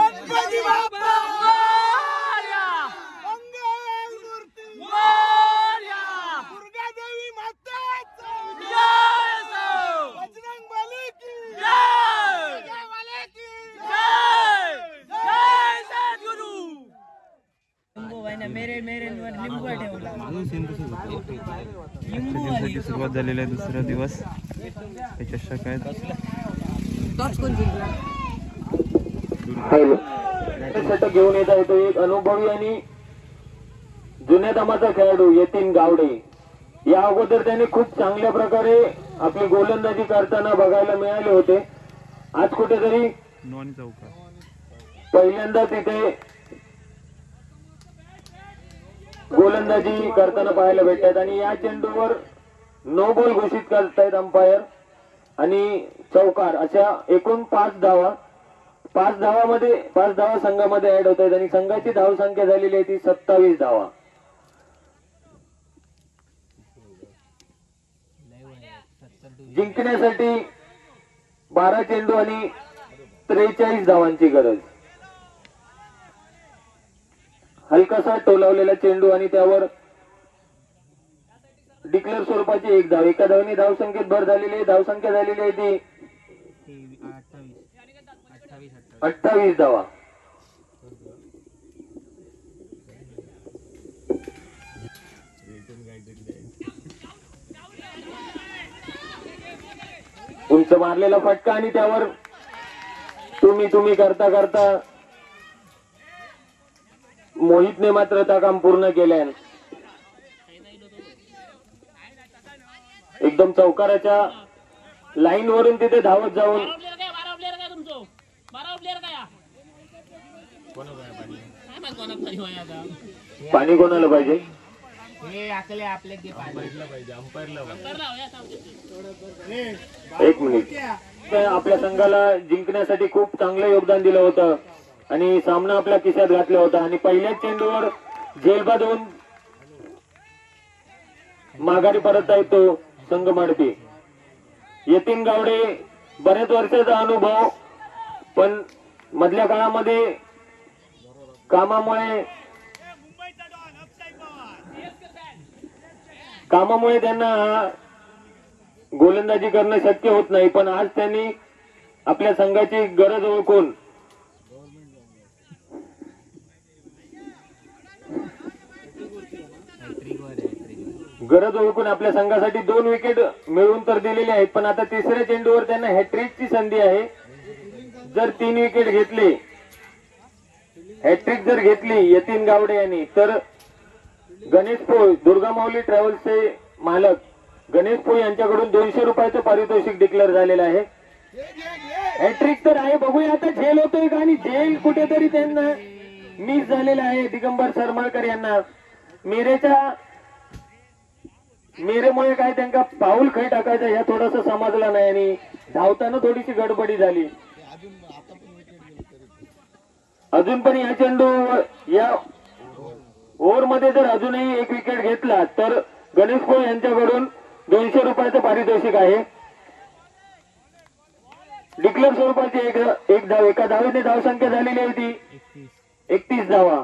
गणपती बाप्पा मोरया, मंगलमूर्ती मोरया, दुर्गा देवी मातेचा जय हो, बजरंगबली की जय, जयवाले की जय, जय सद्गुरु। मेरे मेरे लिंबू ठेवला लिंबू सुरुवात झालेला आहे दुसरा दिवस। हे चषक आहेत षटक घेऊन येत आहे तो एक अनुभवी आणि जुन्या दमाचा खेळाडू यतीन गावडे। या अगोदर त्याने खूप चांगल्या प्रकारे आपली गोलंदाजी करताना बघायला मिळाले होते। आज कुठेतरी नॉन चौका पहिल्यांदा तिथे गोलंदाजी करताना पाहायला भेटतात आणि या चेंडूवर नो बॉल घोषित करतायत अंपायर आणि चौकार। अशा एकूण 5 धावा 5 धावा संघामध्ये ऍड होत आहेत आणि संघाची धावसंख्या झालेली आहे ती 27 धावा। जिंकण्यासाठी 12 चेंडू आणि 43 धावांची गरज। हलकासा टोलावलेला चेंडू आणि त्यावर डिक्लेअर स्वरूपाची 1 धाव। एका धावेने धावसंख्येत भर झालेली आहे। धावसंख्या झालेली आहे ती 28 धावा। उंच मारलेला फटका आणि त्यावर तुम्ही करता करता मोहितने मात्र त्या काम पूर्ण केले। एकदम चौकाराच्या लाईन वरून तिथे धावत जाऊन पाणी कोणाला पाहिजे एक मिनिट। आपल्या संघाला जिंकण्यासाठी खूप चांगलं योगदान दिलं होतं आणि सामना आपल्या खिशात घातला होता आणि पहिल्याच चेंडूवर झेलबाद होऊन माघारी परत आहे तो संघ माडपी। यतीन गावडे बरेच वर्षाचा अनुभव, पण मधल्या काळामध्ये कामामुळे त्यांना गोलंदाजी करणं शक्य होत नाही, पण आज त्यांनी आपल्या संघाची गरज ओळखून आपल्या संघासाठी 2 विकेट मिळवून तर दिलेले आहेत, पण आता तिसऱ्या चेंडूवर त्यांना हॅट्रिकची संधी आहे। जर 3 विकेट घेतले, हॅट्रिक जर घेतली यतीन गावडे यांनी, तर गणेश पोळ दुर्गा माऊली ट्रॅव्हल्सचे मालक गणेश पोळ यांच्याकडून 200 रुपयाचं पारितोषिक डिक्लेअर झालेलं आहे। हॅट्रिक तर आहे, बघूया आता झेल होतोय का, आणि झेल कुठेतरी त्यांना मिस झालेला आहे। दिगंबर सरमळकर यांना मेरेमुळे काय त्यांना पाऊल खाई टाकायचं या थोडस समजलं नाही आणि धावताना थोडीशी गडबडी झाली। अजून पण या चेंडू या ओव्हर मध्ये जर अजूनही 1 विकेट घेतला तर गणेश पोळ यांच्याकडून 200 रुपयाचं पारितोषिक आहे। डिक्लेअर स्वरूपाची एक धाव। एका धावेने धावसंख्या झालेली आहे ती 31 धावा।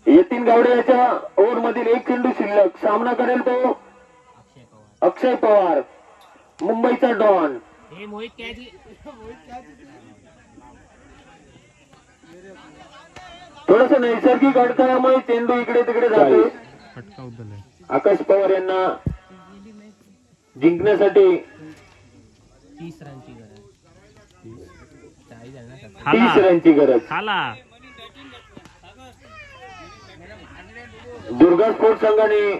यतीन गावडे याच्या ओव्हर मधील 1 चेंडू शिल्लक। सामना करेल तो अक्षय पवार, मुंबईचा डॉन। थोडस नैसर्गिक अडथळ्यामुळे चेंडू इकडे तिकडे जातो। आकाश पवार यांना जिंकण्यासाठी 30 रनची गरज। दुर्गा स्पोर्ट्स संघाने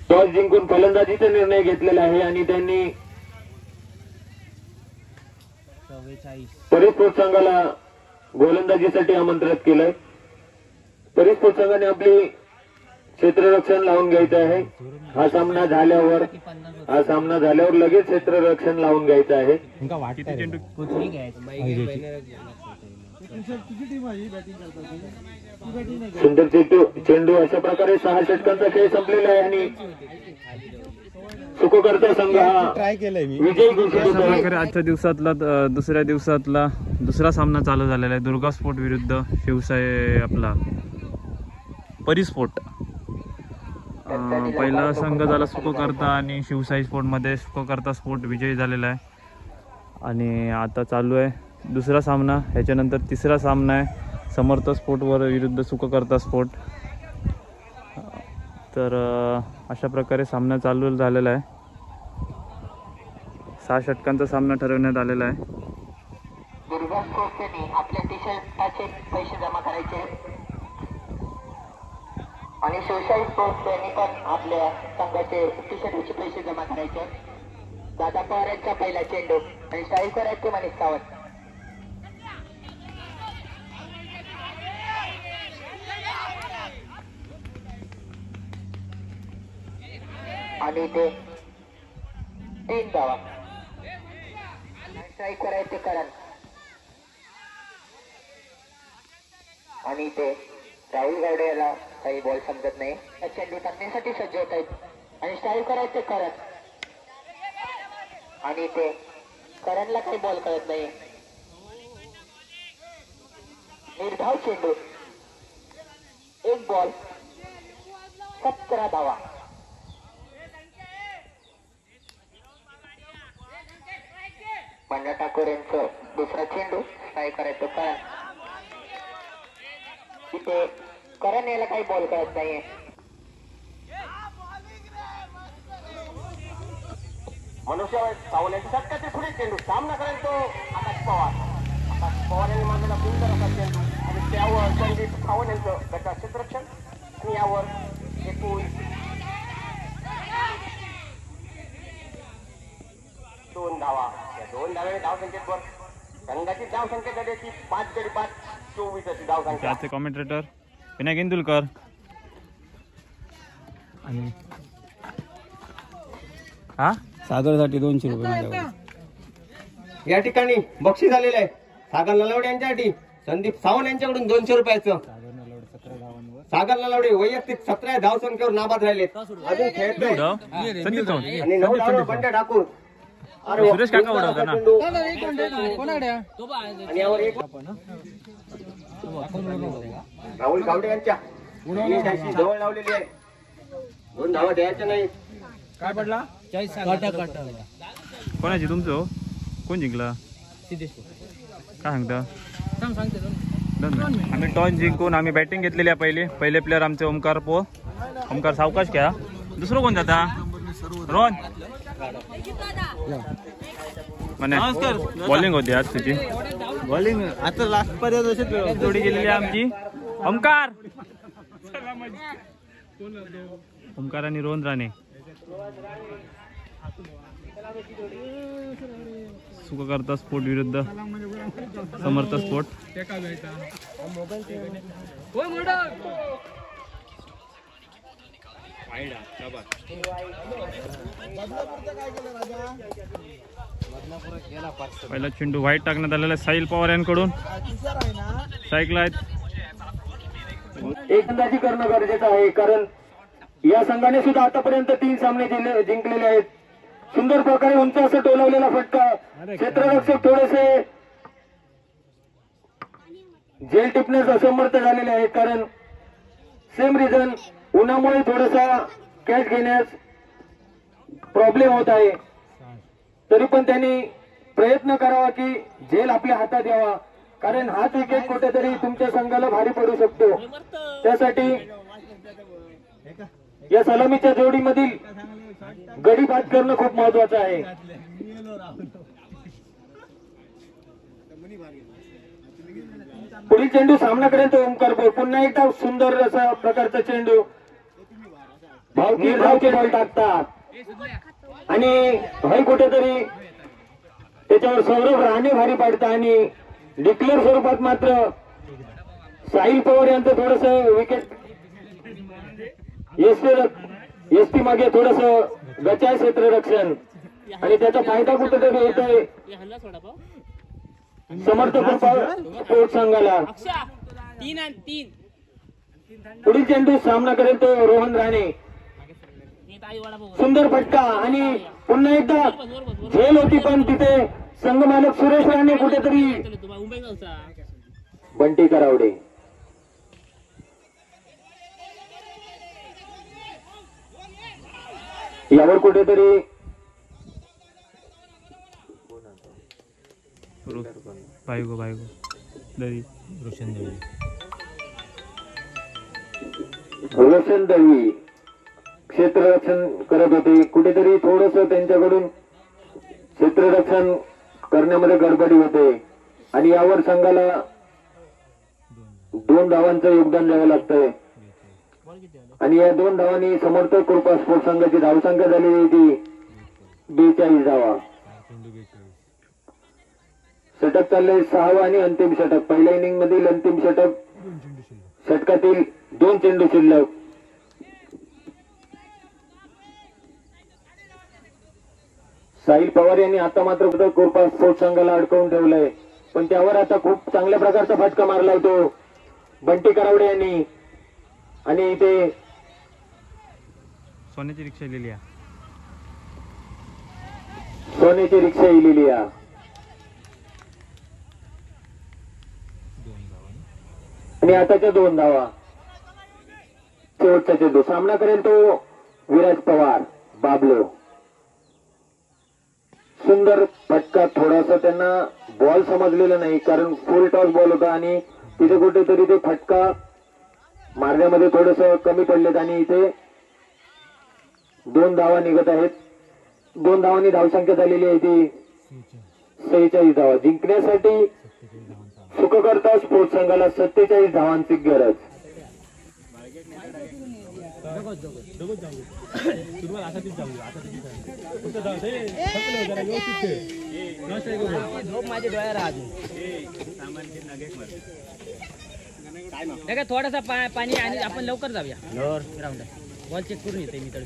टॉस जिंकून फलंदाजीचा निर्णय घेतलेला आहे आणि त्यांनी परिस्फोट संघाला गोलंदाजीसाठी आमंत्रित केलंय। परिस्फोट संघाने आपली क्षेत्ररक्षण लावून घ्यायचं आहे। हा सामना झाल्यावर लगेच क्षेत्ररक्षण लावून घ्यायचं आहे। सुंदर चेंडू अशा प्रकारे 6 षटकांचा खेळ संपलेला आहे आणि सुकोकरचा संघ हा विजयी घोषित अशा होतो आहे. प्रकारे आजच्या दिवसातला दुसऱ्या दिवसातला दुसरा सामना चालू झालेला आहे. दुर्गा स्पोर्ट विरुद्ध शिवसाई आपला परिस्फोट. पहिला संघ झाला सुकोकर्ता आणि शिवसाई स्पोर्टमध्ये सुकोकर्ता स्पोर्ट विजयी झालेला आहे. आणि आता चालू आहे दुसरा सामना. ह्याच्यानंतर तिसरा सामना आहे समर्थ स्पोर्टवर विरुद्ध सुकोकर्ता स्पोर्ट. तर अशा प्रकारे सामना चालू झालेला आहे. 6 षटकांचा सामना ठरवण्यात आलेला आहे. दुर्गा स्पोर्ट्सने आपल्या टी शर्टाचे पैसे जमा करायचे आणि शिवशाही स्पोर्ट्स यांनी पण आपल्या संघाचे टी शर्टाचे पैसे जमा करायचे. दादा पवार यांचा पहिला चेंडू आणि शाहीकर आहेत ते मनीष सावंत. आणि ते 3 धावा. शाहीकर आहेत ते करण आणि ते राहुल गावडे याला काही बॉल समजत नाही. चेंडू टाकण्यासाठी सज्ज होत आहेत आणि शाहीकर आहेत ते करण आणि ते करणला काही बॉल कळत नाही. निर्धाव चेंडू 1 बॉल 17 धावा. मंडा ठाकूर यांचं दुसरा चेंडू काय करायचं करण. तिथे करण याला काही बॉल कळत नाहीये. मनुष्य सावल्याच्या षटकाचे पुढे चेंडू सामना करेल तो आकाश पवार. आकाश पवार यांनी मारलेला सुंदर असा चेंडू आणि त्यावर संदीप सावंत यांचं गटा क्षेत्ररक्षण आणि यावर एकूण 2 धावा. या 2 धाव्याने धावसंख्येवर संघाची धावसंख्या झाल्याची 5 गडी 5 24 अशी धावसंख्या. आजचे कॉमेंटेटर विनायक इंदुलकर आणि हा सागरसाठी 200 रुपये माझ्याकडे. या ठिकाणी बक्षीस झालेलं आहे सागर नलावडे यांच्यासाठी संदीप सावंत यांच्याकडून 200 रुपयाचं. सागर नलावडे वैयक्तिक 17 धावसंख्येवर नाबाद राहिले. अजून खेळतोय उडव. संदीप चव्हाण आणि 9 धावांवर बंड्या ठाकूर. अरे सुरेश काका उडवता ना. आणि यावर एक राहुल गावडे यांच्या यशाची जवळ लावलेली आहे. 2 धावा द्यायच्या नाही. काय पडला? कोणाची तुमचं हो? कोण जिंकला काय सांगता? आम्ही टॉस जिंकून आम्ही बॅटिंग घेतलेली आहे. पहिले प्लेअर आमचे ओमकार ओमकार सावकाश घ्या. दुसरं कोण जाता? रोहन म्हणे बॉलिंग होती आज तुझी. बॉलिंग आता लास्ट पर्यंत जोडी गेलेली आहे आमची. ओमकार आणि रोहन राणे. सुकोकर्ता स्पोर्ट विरुद्ध समर्थ स्पोर्ट. पहिला चेंडू व्हाईट टाकण्यात आलेला आहे साहिल पवार यांकडून. सायकल आहेत. एक अंदाजी करणं गरजेचं आहे कारण या संघाने सुद्धा आतापर्यंत 3 सामने जिंकलेले आहेत. सुंदर प्रकारे उंच असं टोलवलेला फटका. क्षेत्ररक्षक थोडेसे झेल टिपण्यास असमर्थ झालेले आहेत कारण सेम रिझन उन्हामुळे थोडासा कॅच घेण्यास प्रॉब्लेम होत आहे. तरी पण त्यांनी प्रयत्न करावा की झेल आपल्या हातात यावा कारण हाच विकेट कुठेतरी तुमच्या संघाला भारी पडू शकतो. त्यासाठी या सलामीच्या जोडीमधील गडी बाद करणं खूप महत्वाचं आहे. पुढील चेंडू सामना करेल तो ओमकार. पुन्हा एकदा सुंदर असा प्रकारचा चेंडू. धावचे बॉल टाकतात आणि भाई कुठेतरी त्याच्यावर सौरभ राणे भारी पाडतात आणि डिक्लेअर स्वरूपात मात्र साहिल पवार यांचं थोडस विकेट एसटी मागे थोडस गचाय क्षेत्ररक्षण आणि त्याचा फायदा कुठेतरी होतोय समर्थ स्पोर्ट संघाला. पुढील चेंडू सामना करेल तो रोहन राणे. सुंदर फटका आणि पुन्हा एकदा झेल होती, पण तिथे संघमालक सुरेश राणे कुठेतरी बंटी करावडे. यावर कुठेतरी बायगो दरी रोशन दळवी क्षेत्ररक्षण करत होते. कुठेतरी थोडस त्यांच्याकडून क्षेत्ररक्षण करण्यामध्ये गडबडी होते आणि यावर संघाला 2 धावांचं योगदान द्यावं लागतंय. आणि या 2 धावांनी समर्थक कृपा स्पोर्ट्स संघाची धावसंख्या झालेली होती 42 धावा. षटक चाललंय 6वं आणि अंतिम षटक. पहिल्या इनिंग मधील अंतिम षटकातील 2 चेंडू शिल्लक. साहिल पवार यांनी आता मात्र कृपा स्पोर्ट्स संघाला अडकवून ठेवलंय, पण त्यावर आता खूप चांगल्या प्रकारचा फटका मारला होतो बंटी करावडे यांनी. आणि इथे सोन्याची रिक्षा लिहिली आहे. सोन्याची रिक्षा इलेली आहे. आणि आताच्या 2 धावा. शेवटचा चेंडू सामना करेल तो विराज पवार बाबलो. सुंदर फटका. थोडासा त्यांना बॉल समजलेला नाही, कारण फुल टॉस बॉल होता आणि तिथे कुठेतरी ते फटका मारण्यामध्ये थोडस कमी पडलेत. आणि इथे 2 धावा निघत आहेत. 2 धावांनी धावसंख्या झालेली आहे ती 46 धावा. जिंकण्यासाठी सुखकर्ता स्पोर्ट्स संघाला 47 धावांची गरज. थोडासा पाणी आणि आपण लवकर जाऊया ग्राउंड. बॉल चेक करून येते मी तर.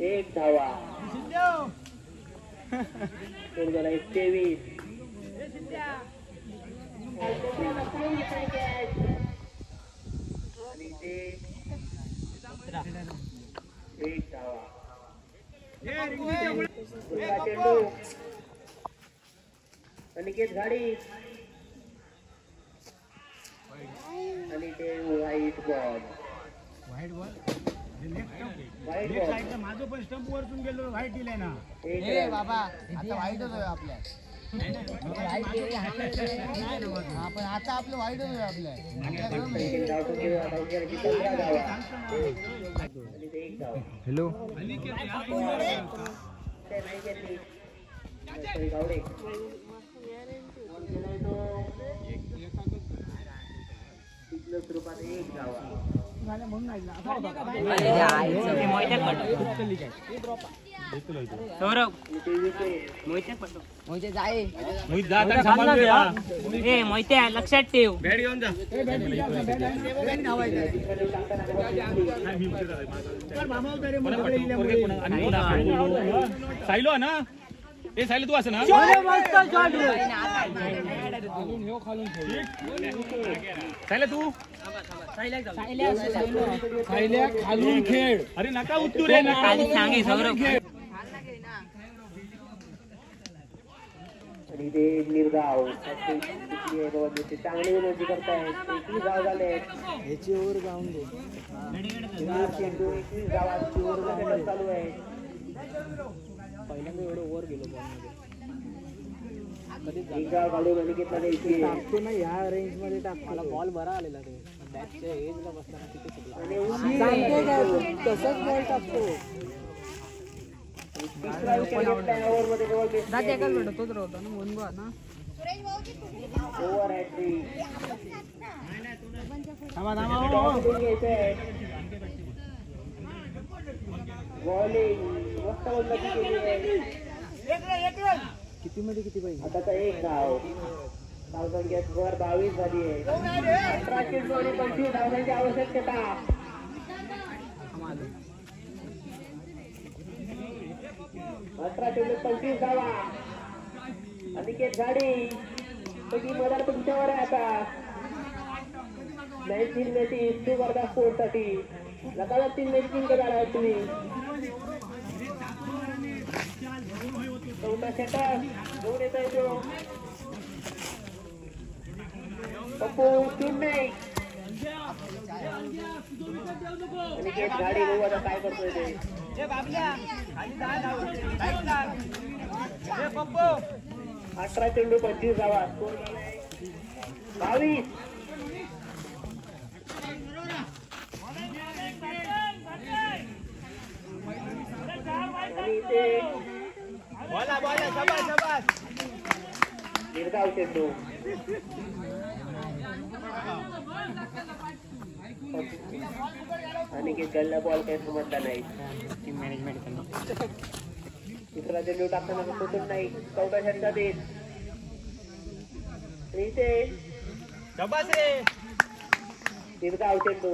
एक धावा. 23. एक धावा. चेंडू अनिकेत घाडी आणि ते व्हाईट बॉल. माझं पण स्टंप वरतून गेलो व्हाईट दिलाय ना. बाबा आता वाईटच आहे आपल्या. पण आता आपलं वाईटच आहे आपल्या. हॅलो स्वरूपात 1 धावा. सौरभ मोहिते जाय मोहिते लक्षात ठेव. सायलो ना ए सायलो तू असं ना सायला तू खालून खेळ. अरे नका उत्तू रे सांगे सौरभ. आणि ते निर्गाव चांगली विनंती करतायत. 21 गाव झाले. ह्याची ओव्हर जाऊन दे. 21 गावाची ओव्हर चालू आहे. पहिल्यांदा एवढं ओव्हर गेलो एक गाव काढून अनिकेतला द्यायची. टाकतो ना ह्या रेंज मध्ये टाकतो. मला बॉल बरा आलेला ते बॅटच्या एजला बसताना तिथे चुकला. तसंच बॉल टाकतो. तिसरा विकेट घेतलाय ओव्हरमध्ये जवळ तोच होता ना मोनबा ना ओव्हर हॅट्रिक. बॉलिंग मस्त बंद केली आहे. किती मध्ये किती पाहिजे. आता एक धाव. धावसंख्या वर 22 झाली आहे. 18 चेंडू आणि 25 धावांची आवश्यकता. 18 चेंडू 25 धावा. अनिकेत झाडी पैकी मदर तुमच्यावर आहे आता. 19 मॅचेस टू वर्धा स्पोर्ट साठी लगातार 3 मॅच जिंकत आला आहे तुम्ही. चौथा सेटर दोन येत आहे तो पप्पू चुन्ने. अनिकेत गाडी बघू आता काय करतोय ते. 18 चेंडू 25 धावा. स्कोर झालाय 22. आणि ते निर्गाव चेंडू. अनिकेत गल्ला बॉल काही समजला नाही. दुसरा चेंडू टाकताना कुठून नाही. चौथा षटका देत इथे निर्गाव चेंडू.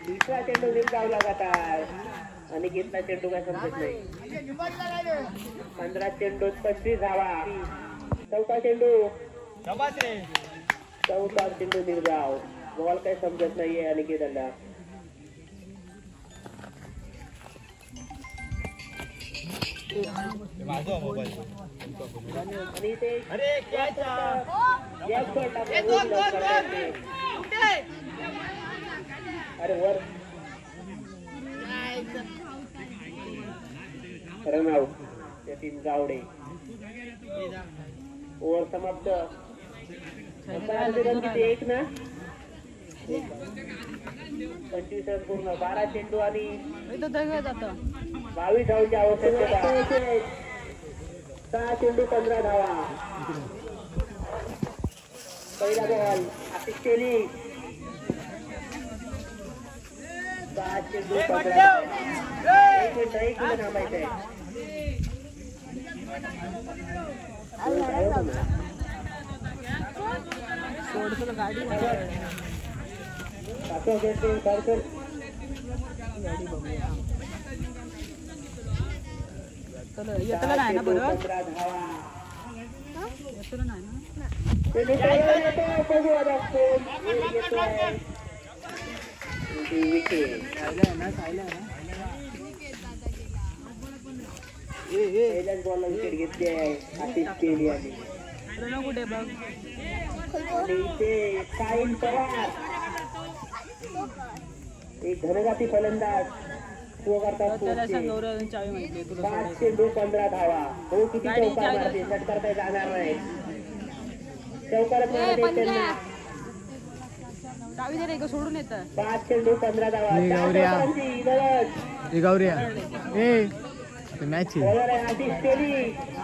दुसरा चेंडू निर्गाव लगातार. अनिकेतला चेंडू काय समजत नाही. 15 चेंडू 25 धावा. चौथा चेंडू. चौथा चेंडू निर्गाव. बॉल काही समजत नाहीये अनिकेतला. आणि ते अरे वर रनआउट. यतीन गावडे. ओव्हर समाप्त. रन किती एक ना 25 रन पूर्ण. 12 चेंडू आणि 22 धावांची आवश्यकता. 6 चेंडू 15 धावा. पहिला बॉल आशिष केली. 6 चेंडू 15. एक मिनिट थांबायचं आहे. येतला नाही ना बरोबर. पहिल्याच बॉलला विकेट घेतली आहे. आशिष केली आणि कुठे बघ. इथे साईन पवार एक धनगाती फलंदाज. 5 चेंडू 15 धावा. हो किती चौकार मारते. षटकार काही जाणार नाही. चौकार सोडून येत. 5 चेंडू 15 धावा. मॅच आशिष केली.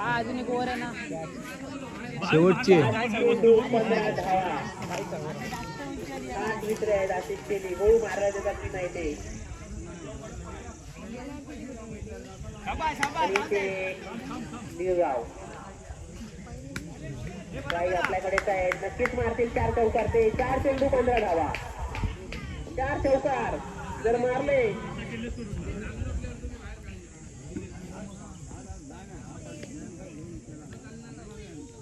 अजून एक ओव्हर आहे ना शेवटची. 15 धावा. 8 मित्र आहेत. आशिष केली. हो मारला जात नाही ते. आणि ते निर्गाव काही आपल्याकडेच आहे. नक्कीच मारतील 4 चौकार. ते 4 चेंडू 15 धावा. 4 चौकार जर मारले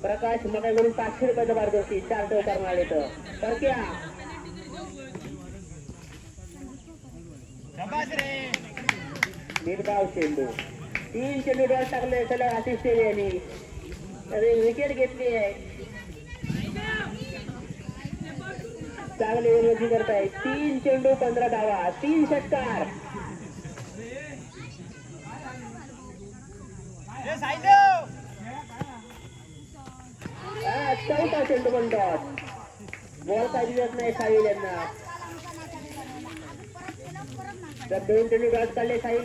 प्रकाश मगाकडून 500 रुपयाचा पारितोषिक 4 टोकार मारले तर परक्या निर्धाव चेंडू 3 चेंडू डॉट टाकले सलग आशिष टेली यांनी अरे विकेट घेतली आहे चांगली उन्नती करताय 3 चेंडू 15 धावा 3 षटकार चौथा चेंडू पण डॉट बॉल काही देत नाही साहिल यांना जर 2 चेंडू डॉट काढले साहिल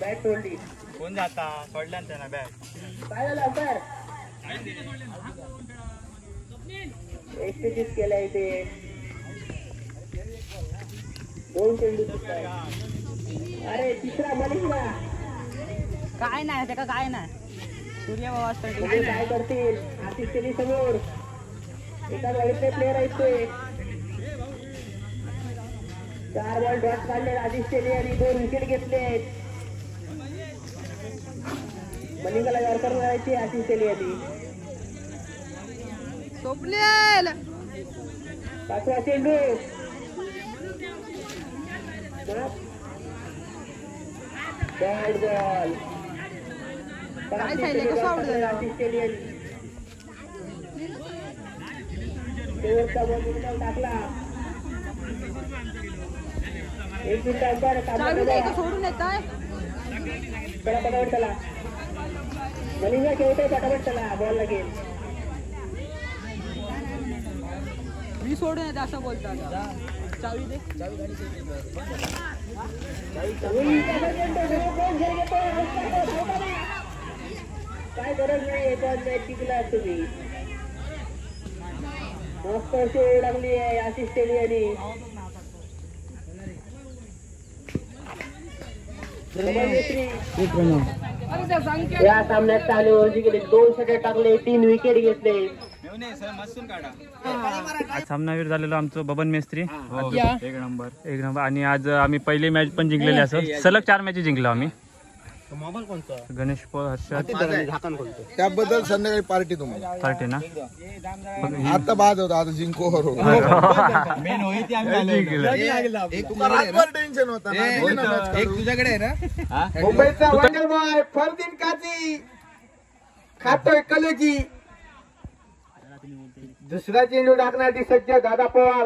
बॅट सोडली कोण जाता सोडल्या त्यांना बॅट काय झालं सर एक्सटेटीस केला इथे 2 चेंडू सुटताय अरे तिसरा मलिंगा काय नाही त्याका काय नाही सूर्य म्हणजे काय करतील आशिष केली समोर एका वाईटचे प्लेअर आहेत ते 4 बॉल डॉट काढले आशिष केली आणि 2 विकेट घेतले मलिंगाला यॉर्कर मारायची आशिष केली आधी पाचवा चेंडू बॅट बॉल टाकला 1 मिनिट अंतर सोडून येत आहे पटापट चला मलिंगा खेळतोय पटापट चला बॉल लागेल मी सोडून येते असं बोलतात चावी दे काय गरज नाही पण मॅच जिंकला तुम्ही मस्त अशी लागली आहे आशिष टेली आणि या सामन्यात चालू जिंकले 2 षटक टाकले 3 विकेट घेतले आज सामनावीर झालेलो आमचं बबन मेस्त्री एक नंबर आणि आज आम्ही पहिली मॅच पण जिंकलेली असं सलग 4 मॅच जिंकलो आम्ही गणेश पोळ हर्षद त्याबद्दल संध्याकाळी पार्टी तुम्हाला पार्टी ना आता बाद होता आता जिंको टेन्शन होता तुझ्याकडे आहे ना मुंबईचा वंडर बॉय फरदीन काची खातोय कलेजी दुसरा चेंडू टाकण्यासाठी सज्ज दादा पवार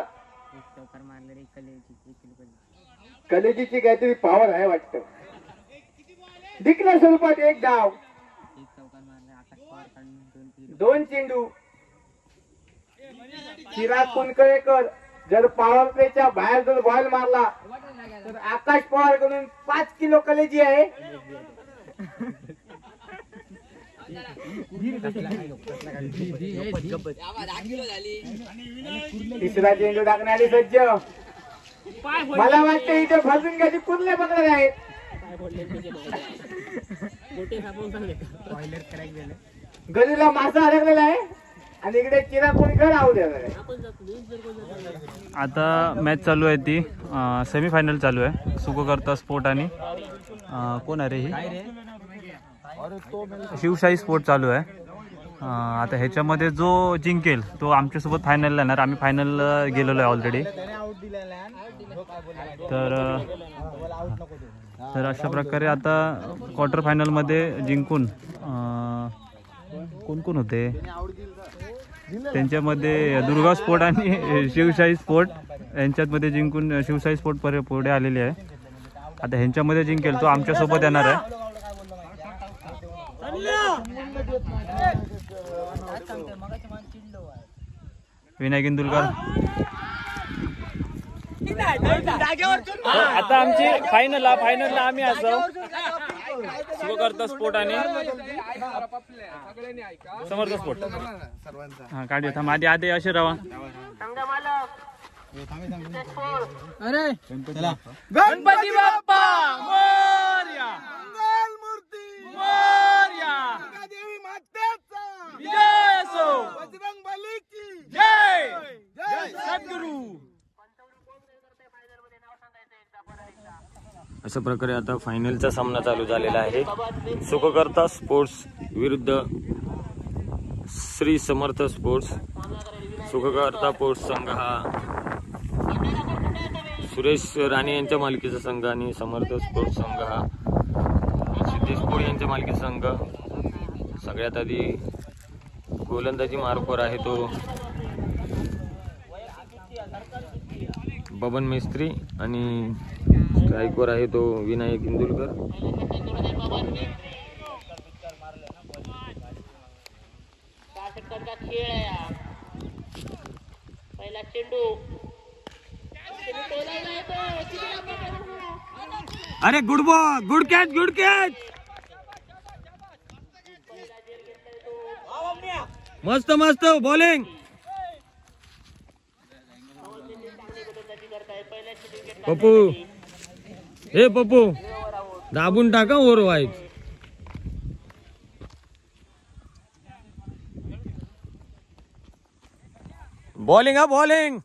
कलेजीची काहीतरी पॉवर आहे वाटतं दिकना स्वरूपात 1 डाव 2 चेंडू चिराग कुणकळेकर जर पॉवर प्लेच्या बाहेर जर बॉल मारला तर आकाश पवार कडून 5 किलो कलेजी आहे तिसरा चेंडू टाकणारी सज्ज मला वाटतं इथे फसून घ्यायची कुर्ले पकडत आहेत गलीला मासा अडकलेला आहे आणि इकडे चिरा कोणीकडे राहू द्या आता मॅच चालू आहे ती सेमीफायनल चालू आहे सुखकर्ता स्पोर्ट आणि कोण आहे रे ही शिवशाही स्पोर्ट चालू आहे आता ह्याच्यामध्ये जो जिंकेल तो आमच्यासोबत फायनलला येणार आम्ही फायनल गेलेलो आहे ऑलरेडी तर अशा प्रकारे आता क्वार्टर फायनलमध्ये जिंकून कोण कोण होते त्यांच्यामध्ये दुर्गा स्पोर्ट आणि शिवशाही स्पोर्ट यांच्यामध्ये जिंकून शिवशाही स्पोर्ट पुढे आलेली आहे आता ह्यांच्यामध्ये जिंकेल तो आमच्यासोबत येणार आहे विनायक इंदुलकर आता आमची फायनलला आम्ही असो सुखकर्ता स्पोर्ट आणि समर्थ स्पोर्ट हा काढूया थांब आधी असे राहा अरे गणपती बाप्पा मोरया मोरया देवी मातेचा जय असो बजरंग बली की जय जय सद्गुरु अशा प्रकारे आता फायनलचा सामना चालू झालेला आहे. सुखकर्ता स्पोर्ट्स विरुद्ध श्री समर्थ स्पोर्ट्स. सुखकर्ता स्पोर्ट्स संघ हा सुरेश राणे यांच्या मालकीचा संघ आणि समर्थ स्पोर्ट्स संघ हा सिद्धेश पोळ यांच्या मालकीचा संघ. सगळ्यात आधी गोलंदाजी मार्कवर आहे तो बबन मेस्त्री आणि स्ट्राईकवर आहे तो विनायक इंदुलकर. पहिला चेंडू अरे good ball, good catch, good catch. मस्त मस्त बॉलिंग. पप्पू, हे पप्पू दाबून टाका ओर व्हायच. बॉलिंग हा बॉलिंग.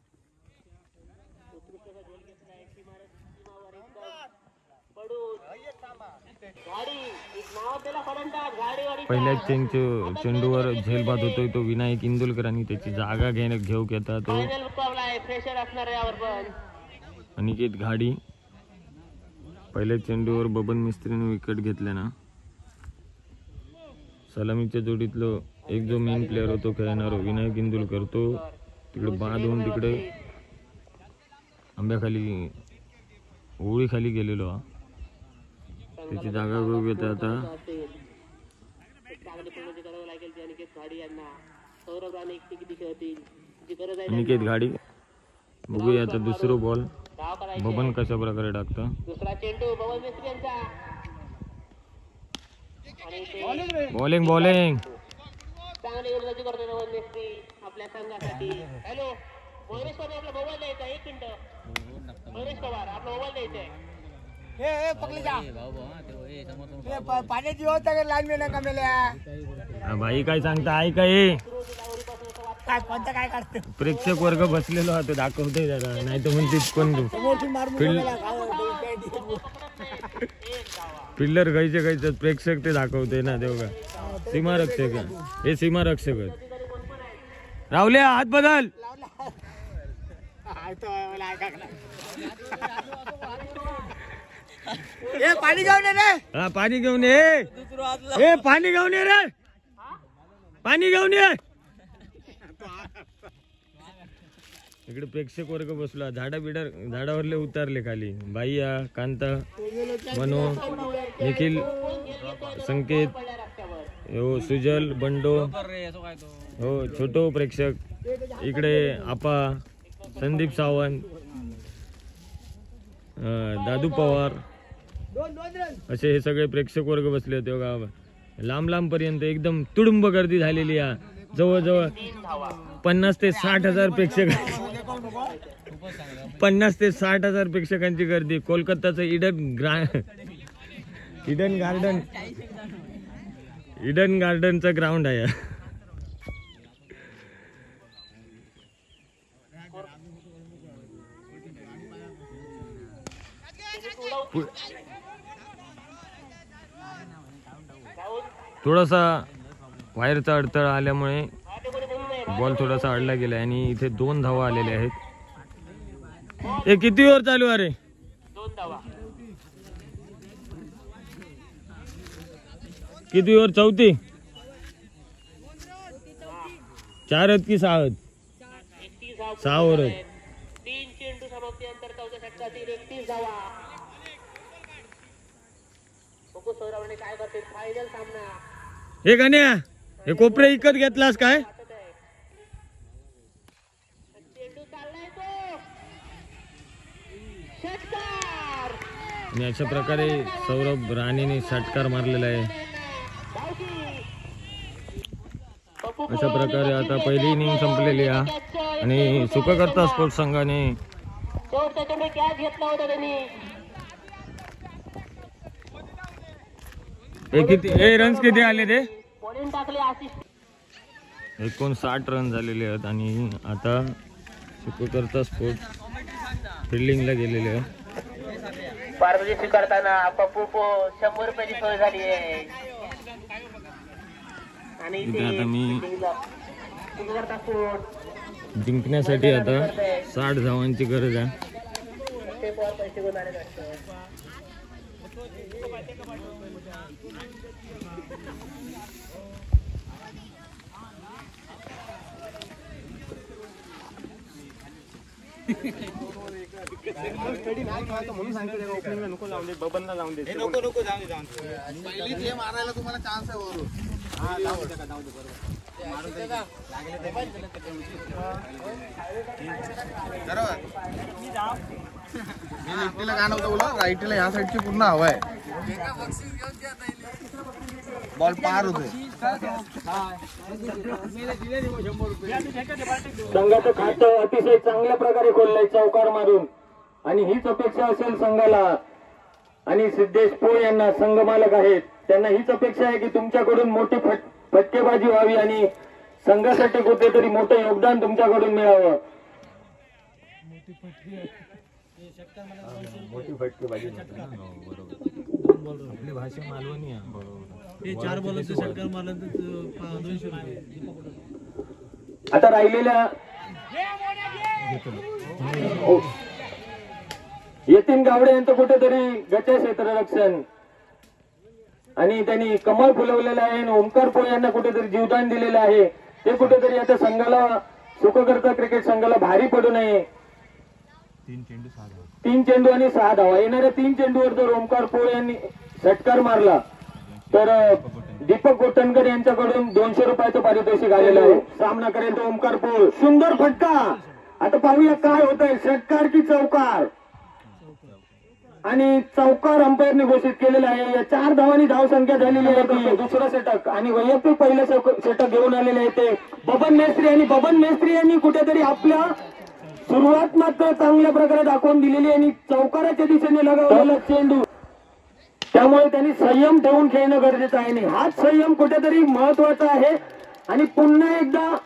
पहिल्या चेंडूवर झेलबाद होतोय तो विनायक इंदुलकर आणि त्याची जागा घेऊ घेता तो अनिकेत घाडी. पहिल्या चेंडूवर बबन मिस्त्रीने विकेट घेतल्यानं सलामीच्या जोडीतलं एक जो मेन प्लेअर होतो खेळणारा विनायक इंदुलकर तो तिकडे बाद होऊन तिकडे आंब्याखाली ओळी खाली गेलेलो हा. त्याची जागा घेऊ घेता आता अनिकेत घाडी. बघूया आता दुसरं बॉल बबन कशा प्रकारे टाकतं. दुसरा चेंडू बबन मिस्त्री यांचा. Bowling bowling. चांगली गोलंदाजी करतोय बबन मिस्त्री आपल्या संघासाठी. हॅलो महेश पवार, आपला मोबाईल द्यायचा. एक मिनिट महेश पवार, आपला मोबाईल द्यायचा. भाई काय सांगता ऐका हे प्रेक्षक वर्ग बसलेलो हा तो दाखवतोय जरा, नाही तर म्हणते कोण फिल्डर गायचे गायचे प्रेक्षक ते दाखवते ना. देव का सीमारक्षक हे सीमारक्षक रावल्या हात बदल. पाणी घेऊन ये रे. हा पाणी घेऊन ये. पाणी घेऊन ये रे. पाणी घेऊन ये. इकडे प्रेक्षक वर्ग बसला. झाडावरले उतारले खाली. बाईया, कांता, मनो, निखिल, संकेत, हो सुजल, बंडो, हो छोटो प्रेक्षक. इकडे आपा, संदीप सावंत, दादू पवार असे हे सगळे प्रेक्षक वर्ग बसले होते बघा. लांब लांब पर्यंत एकदम तुडुंब गर्दी झालेली आहे. जवळजवळ 50 ते 60 हजार प्रेक्षक 50 ते 60 हजार प्रेक्षकांची गर्दी. कोलकाताचं इडन गार्डनचं ग्राउंड आहे. थोडासा वायरचा अडथळा आल्यामुळे बॉल थोडासा अडला गेला आणि इथे 2 धावा आलेल्या आहेत. हे किती ओव्हर चालू आहे रे? 2 धावा. किती ओव्हर? 4थी? 4 आहेत की 6 आहेत? 6 ओव्हर आहेत. 3 चेंडू समाप्तीनंतर 4थ्या षटकातील 31 धावा. बघू सौरवने काय करते. फायनल सामना. हे गण्या, हे कोपरे इकत घेतलास काय? चेंडू चाललाय तो षटकार. आणि अशा प्रकारे सौरभ राणेने षटकार मारलेला आहे. अशा प्रकारे आता पहिली इनिंग संपलेली आहे आणि सुखकर्ता स्पोर्ट्स संघाने शेवटचा चेंडू कॅच घेतला होता त्यांनी. रन्स किती आले ते? बॉलिंग टाकले. असिस्ट 59 रन झालेले आहेत आणि आता सुखकर्ता स्पोर्ट्स फिल्डिंगला गेलेले आहेत. पार्वती स्वीकारताना पप्पू 100 रुपयाची सोय झाली आहे. आणि आता मी जिंकण्यासाठी आता 60 धावांची गरज आहे. पैसे घेऊन आले म्हणून सांगितलं ओपनिंगला नको लावून दे, बबनला लावून दे. नको नको जाऊ दे पहिलीच हे मारायला तुम्हाला चान्स आहे वरून. मी लेफ्टीला गाणं होतं बोला, राईटीला ह्या साईडची पूर्ण हवा आहे. बॉल पार होतोय. संघाचं खातं अतिशय चांगल्या प्रकारे खोललंय चौकार मारून, आणि हीच अपेक्षा असेल संघाला. आणि सिद्धेश पोळ यांना संघ मालक आहेत, त्यांना हीच अपेक्षा आहे की तुमच्याकडून मोठी फटकेबाजी व्हावी आणि संघासाठी कुठेतरी मोठं योगदान तुमच्याकडून मिळावं. मोठी फटकेबाजी. आपली भाषा मालवणी आहे. चार बॉलांचं षटकार मारलं तर 200 रुपये. आता राहिलेल्या यतीन गावडे यांचं कुठेतरी गचे क्षेत्ररक्षण, आणि त्यांनी कमळ फुलवलेलं आहे आणि ओमकार पोळ यांना कुठेतरी जीवदान दिलेलं आहे. ते कुठेतरी आता संघाला सुखकर्ता क्रिकेट संघाला भारी पडू नये. 3 चेंडू आणि 6 धावा. येणाऱ्या 3 चेंडूवर जर ओमकार पोळ यांनी षटकार मारला तर दीपक गोटणकर यांच्याकडून 200 रुपयाचं पारितोषिक आलेलं आहे. सामना करेल तो ओमकार पोळ. सुंदर फटका. आता पाहूया काय होतंय, षटकार की चौकार. आणि चौकार अंपायरने घोषित केलेला आहे. 4 धावांनी धावसंख्या झालेली आहे. दुसरं षटक आणि वैयक्तिक पहिलं षटक घेऊन आलेले आहे ते बबन मेस्त्री. आणि बबन मेस्त्री यांनी कुठेतरी आपल्या सुरुवात मात्र चांगल्या प्रकारे दाखवून दिलेली आणि चौकाराच्या दिशेने लगावलेला चेंडू, त्यामुळे त्यांनी संयम ठेवून खेळणं गरजेचं आहे. आणि हाच संयम कुठेतरी महत्वाचा आहे. आणि पुन्हा एकदा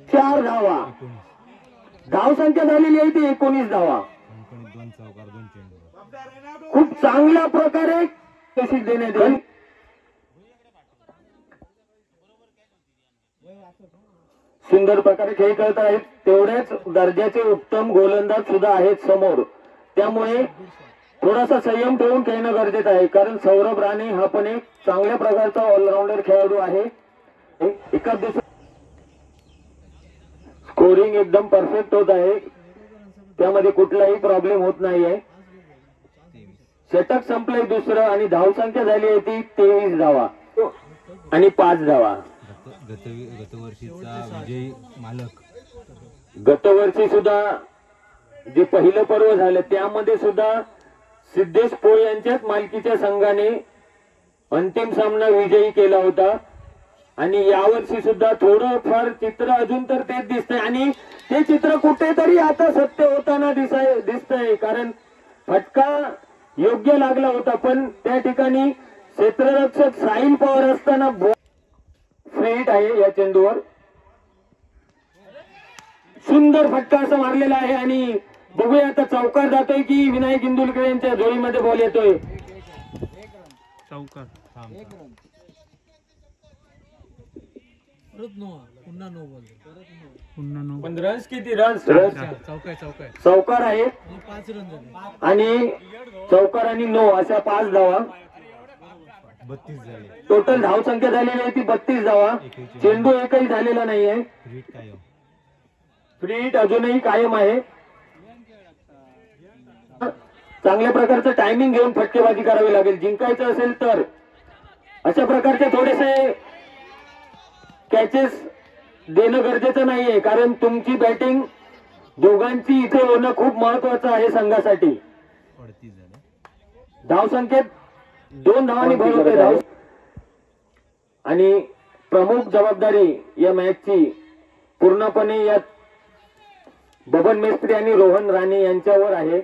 4 धावा. धावसंख्या झालेली आहे ती 19 धावा. खूप चांगल्या प्रकारे कोशिश देण्यात येईल. सुंदर प्रकारे खेळ खेळत आहेत. तेवढ्याच दर्जाचे उत्तम गोलंदाज सुद्धा आहेत समोर, त्यामुळे थोडासा संयम ठेवून खेळणं गरजेचं आहे. कारण सौरभ राणे हा पण एक चांगल्या प्रकारचा ऑलराऊंडर खेळाडू आहे. एका दिवसात स्कोरिंग एकदम परफेक्ट होत आहे, त्यामध्ये कुठलाही प्रॉब्लेम होत नाहीये. षटक संपलंय दुसरं आणि धावसंख्या झाली आहे ती 23 धावा आणि 5 धावा. गतवर्षीचा विजयी मालक, गतवर्षी सुद्धा जे पहिलं पर्व झालं त्यामध्ये सुद्धा सिद्धेश पोळ यांच्याच मालकीच्या संघाने अंतिम सामना विजयी केला होता. आणि यावर्षी सुद्धा थोडं फार चित्र अजून तर तेच दिसतंय आणि ते चित्र कुठेतरी आता सत्य होताना दिसतंय. कारण फटका योग्य लागला होता, पण त्या ठिकाणी क्षेत्ररक्षक साहिल पवार असताना फ्री हिट आहे या चेंडूवर. सुंदर फटका असा मारलेला आहे आणि बघूया आता चौकार जातोय की विनायक इंदुलकर यांच्या जोडीमध्ये बॉल येतोय. चौकार. पुन्हा नो बॉल. पण रन्स किती? रन्स चौकार आहे 5 रन झाले आणि चौकार आणि 9 अशा 5 धावा. 32 झाले. टोटल धावसंख्या झालेली आहे ती 32 धावा. चेंडू एकही झालेला नाहीये. फ्री हिट अजूनही कायम आहे. चांगल्या प्रकारचं टायमिंग घेऊन फटकेबाजी करावी लागेल जिंकायचं असेल तर. अशा प्रकारचे थोडेसे कॅचेस देणं गरजेचं नाहीये, कारण तुमची बॅटिंग दोघांची इथे होणं खूप महत्वाचं आहे संघासाठी. धावसंख्येत 2 धावांनी भर होते धाव. आणि प्रमुख जबाबदारी या मॅचची पूर्णपणे या बबन मेस्त्री आणि रोहन राणे यांच्यावर आहे.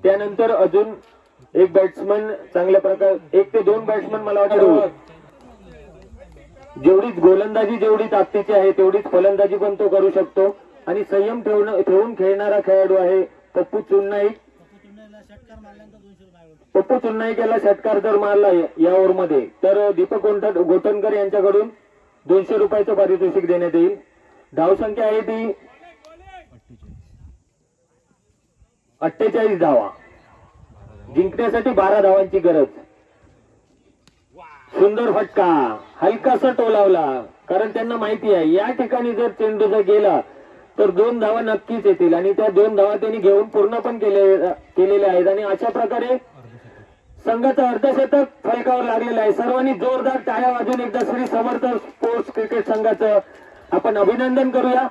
त्यानंतर अजून एक बॅट्समन चांगल्या प्रकारे 1 ते 2 बॅट्समन मला वाटतं जेवढीच गोलंदाजी जेवढी ताकदीची आहे तेवढीच फलंदाजी पण तो करू शकतो. आणि संयम ठेवून खेळणारा खेळाडू आहे पप्पू चुन्नाईक. पप्पू चुन्नाईक याला षटकार जर मारला या ओव्हरमध्ये तर दीपक गोटनकर यांच्याकडून 200 रुपयाचं पारितोषिक देण्यात येईल. धावसंख्या आहे ती 48 धावा. जिंकण्यासाठी 12 धावांची गरज. सुंदर फटका, हलकासा टोलावला, कारण त्यांना माहिती आहे या ठिकाणी जर चेंडू जर गेला तर 2 धावा नक्कीच येतील आणि त्या 2 धावा त्यांनी घेऊन पूर्ण पण केलेल्या आहेत. आणि अशा प्रकारे संघाचं अर्धशतक फलकावर लागलेलं आहे. सर्वांनी जोरदार टाळ्या वाजून एकदा श्री समर्थ स्पोर्ट्स क्रिकेट संघाचं आपण अभिनंदन करूया.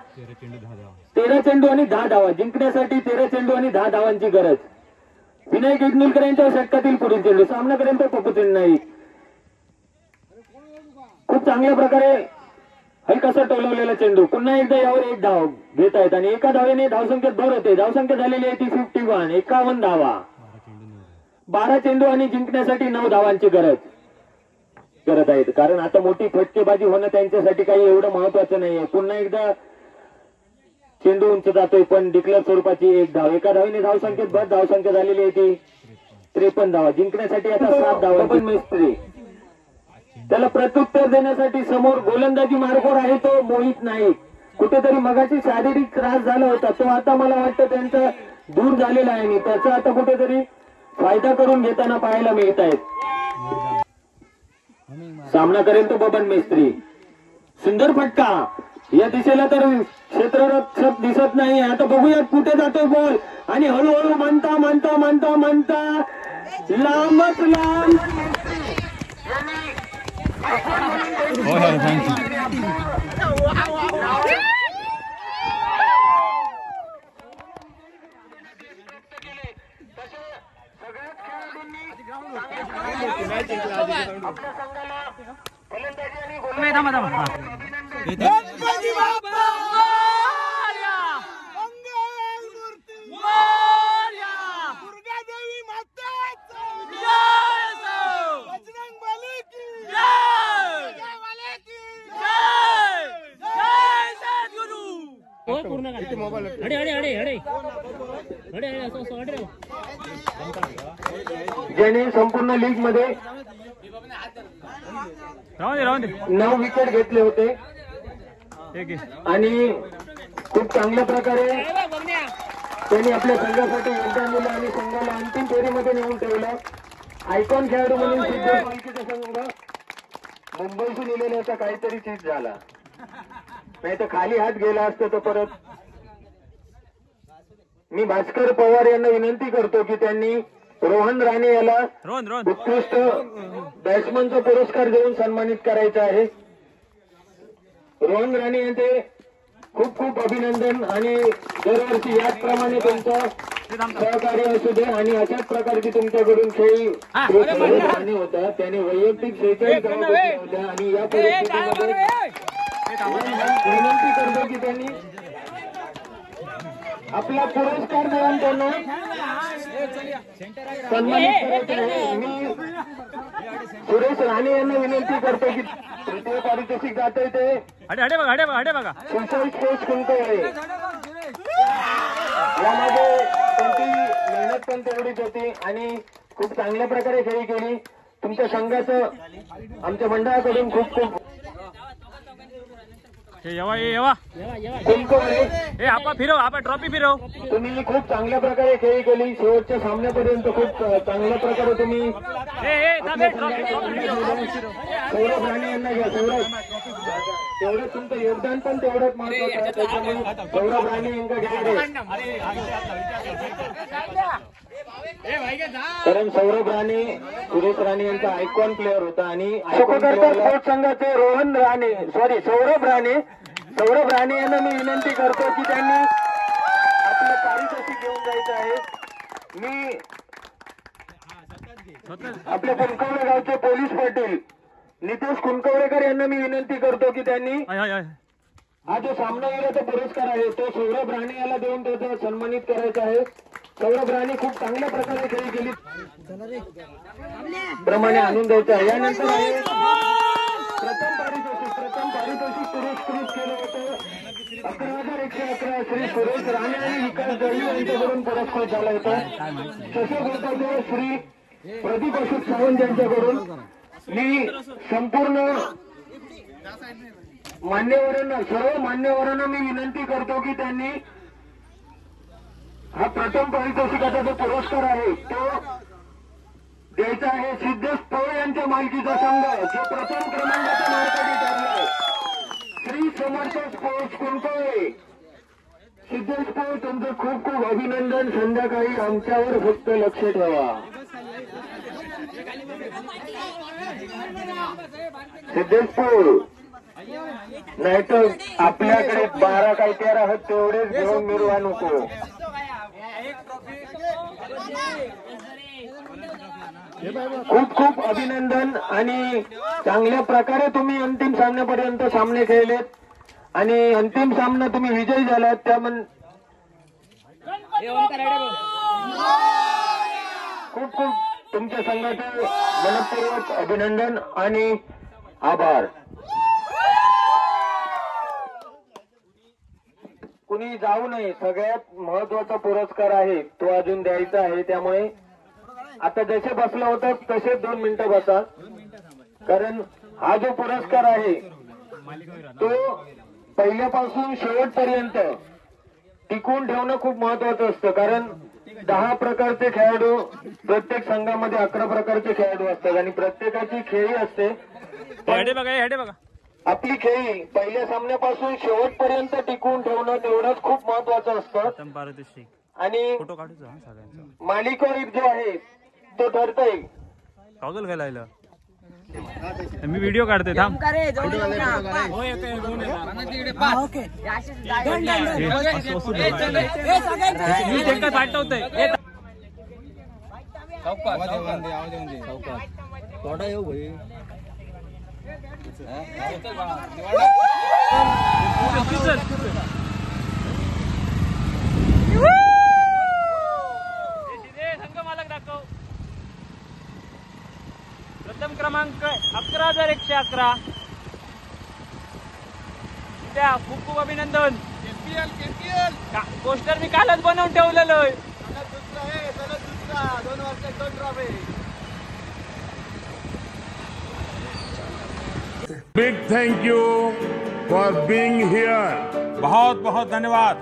13 चेंडू आणि 10 धावा. जिंकण्यासाठी 13 चेंडू आणि 10 धावांची गरज. विनायक इग्नुलकर यांच्या षटकातील पुढील चेंडू सामनापर्यंत पप्पू चुन्नाईक खूप चांगल्या प्रकारे हलकासा टोलवलेला चेंडू. पुन्हा एकदा यावर 1 धाव घेत आहेत आणि एका धावेने धावसंख्येत भर होते. धावसंख्या झालेली आहे ती 51. 51 धावा. 12 चेंडू आणि जिंकण्यासाठी 9 धावांची गरज करत आहेत. कारण आता मोठी फटकेबाजी होणं त्यांच्यासाठी काही एवढं महत्वाचं नाहीये. पुन्हा एकदा चेंडू उंच जातोय पण डिक्लेअर स्वरूपाची 1 धाव. एका धावेने धावसंख्येत भर. धावसंख्या झालेली आहे ती 53 धावा. जिंकण्यासाठी आता 7 धावा. पण मिस्त्री त्याला प्रत्युत्तर देण्यासाठी समोर गोलंदाजी मार्गोर आहे तो मोहित नाईक. कुठेतरी मगाशी शारीरिक त्रास झाला होता तो आता मला वाटतं त्यांचा दूर झालेला आहे आणि त्याचा आता कुठेतरी फायदा करून घेताना पाहायला मिळत आहेत. सामना करेल तो बबन मिस्त्री. सुंदर फटका. या दिशेला तर क्षेत्ररक्षक दिसत नाही. आता बघूया कुठे जातोय बॉल आणि हळूहळू म्हणता म्हणता म्हणता म्हणता लांबच लांब ज्याने संपूर्ण लीग मध्ये 9 विकेट घेतले होते आणि खूप चांगल्या प्रकारे त्यांनी आपल्या संघासाठी योगदान दिलं आणि संघाला अंतिम फेरीमध्ये नेऊन ठेवलं. आयकॉन खेळाडू म्हणून सिद्ध पालखीचा संघ मुंबईतून इलेल्याचा काहीतरी चीज झाला नाही तर खाली हात गेला असतो. तर परत मी भास्कर पवार यांना विनंती करतो की त्यांनी रोहन राणे याला उत्कृष्ट बॅट्समनचा पुरस्कार देऊन सन्मानित करायचा आहे. रोहन राणे यांचे खूप खूप अभिनंदन आणि दरवर्षी याचप्रमाणे तुमचं सहकार्य असू दे आणि अशाच प्रकारची तुमच्याकडून खेळी राणे होता. त्याने वैयक्तिक 46 धावा होत्या आणि या परिस्थितीमध्ये विनंती करतो की त्यांनी आपला पुरस्कार देऊन त्यांना सन्मानित करायचे आहे. मी सुरेश राणे यांना विनंती करतो की तृतीय पारितोषिक जाते ते सुशांत स्पोर्ट्स कुंकवळे. यामध्ये त्यांची मेहनत पण तेवढीच होती आणि खूप चांगल्या प्रकारे खेळी केली. तुमच्या संघाचं आमच्या मंडळाकडून खूप खूप ट्रॉफी फिरव. तुम्ही खूप चांगल्या प्रकारे खेळी केली. शेवटच्या सामन्यापर्यंत खूप चांगल्या प्रकारे तुम्ही सौरभ राणे यांना घ्या. तेवढं तुमचं योगदान पण तेवढंच महत्वाचं आहे. त्याच्यामुळे सौरभ राणे यांना घ्या. कारण सौरभ राणे सुरेश राणे यांचा आयकॉन प्लेअर होता आणि स्पोर्ट्स संघाचे रोहन राणे सौरभ राणे यांना मी विनंती करतो की त्यांनी आपलं पारितोषिक घेऊन जायचं आहे. मी आपल्या कुंकवळे गावचे पोलीस पाटील नितेश कुंकवळेकर यांना मी विनंती करतो की त्यांनी हा जो सामनावीराचा पुरस्कार आहे तो सौरभ राणे याला देऊन त्याचा सन्मानित करायचा आहे. सौरभ राणे खूप चांगल्या प्रकारे खेळी केली प्रमाणे आणून द्यायचं आहे. यानंतर आहे प्रथम पारितोषिक पुरस्कृत केलं होतं 11,111 श्री सुरेश राणे आणि विकास दळवी यांच्याकडून पुरस्कार झाला होता. तसे बोलतो श्री प्रदीप अशोक सावंत यांच्याकडून. मी संपूर्ण मान्यवरांना, सर्व मान्यवरांना मी विनंती करतो की त्यांनी हा प्रथम पारितोषिकाचा जो पुरस्कार आहे तो द्यायचा आहे. सिद्धेश पवार यांच्या मालकीचा संघ जो प्रथम क्रमांकाचा मार्गाने ठरलाय श्री समर्थ स्पोर्ट्स कुंकळे. सिद्धेश पवार तुमचं खूप खूप अभिनंदन. संध्याकाळी आमच्यावर फक्त लक्ष ठेवा. सिद्धेश पवार नाहीतर आपल्याकडे 12 काय 13 आहेत तेवढेच घेऊन मिरवा नको. खूप खूप अभिनंदन आणि चांगल्या प्रकारे तुम्ही अंतिम सामन्यापर्यंत सामने खेळलेत आणि अंतिम सामना तुम्ही विजयी झालात. त्यामुळे खूप खूप तुमच्या संघाचे मनपूर्वक अभिनंदन आणि आभार. कुणी जाऊ नये. सगळ्यात महत्वाचा पुरस्कार आहे तो अजून द्यायचा आहे. त्यामुळे आता जसे बसला होता तसे 2 मिनिटं बसा. कारण हा जो पुरस्कार आहे तो पहिल्यापासून शेवटपर्यंत टिकवून ठेवणं खूप महत्वाचं असतं. कारण 10 प्रकारचे खेळाडू, प्रत्येक संघामध्ये 11 प्रकारचे खेळाडू असतात आणि प्रत्येकाची खेळी असते. आपली खेळी पहिल्या सामन्यापासून शेवटपर्यंत टिकवून ठेवणं तेवढंच खूप महत्वाचं असतं. आणि मालिकावीर जो आहे तो ठरतोय. पागल घालायला मी व्हिडिओ काढते. थांब पाठवतोय. संघ मालक दाखव. प्रथम क्रमांक 11,111. त्या खूप खूप अभिनंदन. पोस्टर मी कालच बनवून ठेवलेलं आहे. 2 वर्षात 2 trophy. Big thank you for being here. बहुत बहुत धन्यवाद.